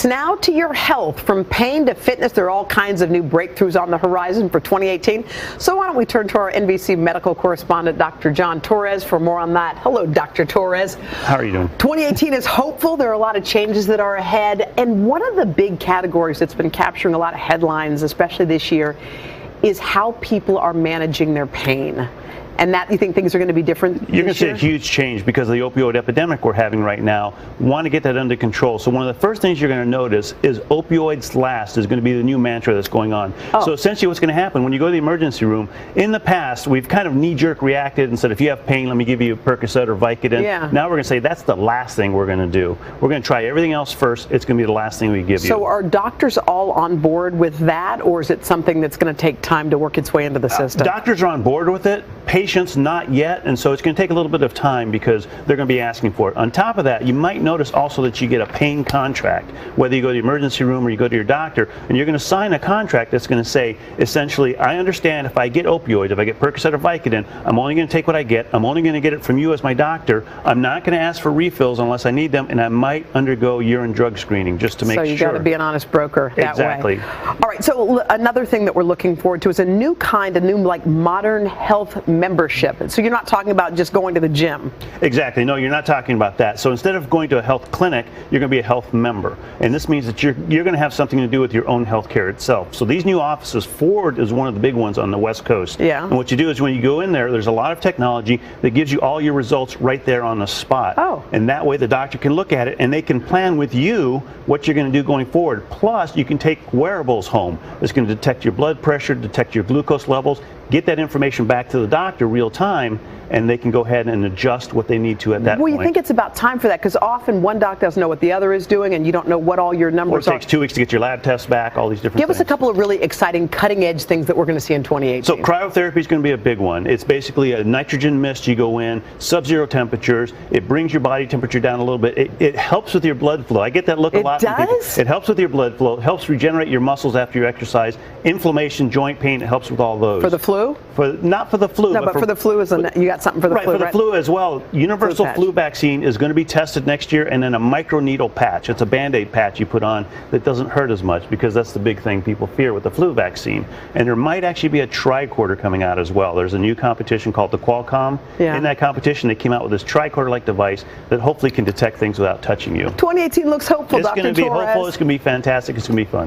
Now to your health. From pain to fitness, there are all kinds of new breakthroughs on the horizon for 2018. So why don't we turn to our NBC medical correspondent, Dr. John Torres, for more on that. Hello, Dr. Torres. How are you doing? 2018 is hopeful. There are a lot of changes that are ahead. And one of the big categories that's been capturing a lot of headlines, especially this year, is how people are managing their pain. And that, you think things are going to be different You're going to see a huge change because of the opioid epidemic we're having right now. Want to get that under control. So one of the first things you're going to notice is opioids last is going to be the new mantra that's going on. Oh. So essentially what's going to happen when you go to the emergency room, in the past we've kind of knee-jerk reacted and said, if you have pain, let me give you Percocet or Vicodin. Yeah. Now we're going to say that's the last thing we're going to do. We're going to try everything else first. It's going to be the last thing we give you. So are doctors all on board with that, or is it something that's going to take time to work its way into the system? Doctors are on board with it. Patients not yet, and so it's going to take a little bit of time because they're going to be asking for it. On top of that, you might notice also that you get a pain contract, whether you go to the emergency room or you go to your doctor, and you're going to sign a contract that's going to say, essentially, I understand if I get opioids, if I get Percocet or Vicodin, I'm only going to take what I get. I'm only going to get it from you as my doctor. I'm not going to ask for refills unless I need them, and I might undergo urine drug screening just to make sure. So you got to be an honest broker that exactly. way. All right, so another thing that we're looking forward to is a new like modern health membership. So you're not talking about just going to the gym. Exactly. No, you're not talking about that. So instead of going to a health clinic, you're going to be a health member. And this means that you're going to have something to do with your own health care itself. So these new offices, Ford is one of the big ones on the West Coast. Yeah. And what you do is when you go in there, there's a lot of technology that gives you all your results right there on the spot. Oh. And that way the doctor can look at it and they can plan with you what you're going to do going forward. Plus, you can take wearables home. It's going to detect your blood pressure, detect your glucose levels, get that information back to the doctor real time, and they can go ahead and adjust what they need to at that point. Well, you think it's about time for that, because often one doctor doesn't know what the other is doing, and you don't know what all your numbers are. Or it takes 2 weeks to get your lab tests back, all these different things. Give us a couple of really exciting cutting-edge things that we're going to see in 2018. So cryotherapy is going to be a big one. It's basically a nitrogen mist. You go in, sub-zero temperatures. It brings your body temperature down a little bit. It helps with your blood flow. I get that look a lot. It does? It helps with your blood flow. It helps regenerate your muscles after you exercise. Inflammation, joint pain, it helps with all those. For the flu? Not for the flu. No, but for the flu, you got something for the flu, right? For the flu as well. Universal flu vaccine is going to be tested next year, and then a microneedle patch. It's a Band-Aid patch you put on that doesn't hurt as much, because that's the big thing people fear with the flu vaccine. And there might actually be a tricorder coming out as well. There's a new competition called the Qualcomm. Yeah. In that competition, they came out with this tricorder-like device that hopefully can detect things without touching you. 2018 looks hopeful, Dr. Torres. It's going to be hopeful. It's going to be fantastic. It's going to be fun.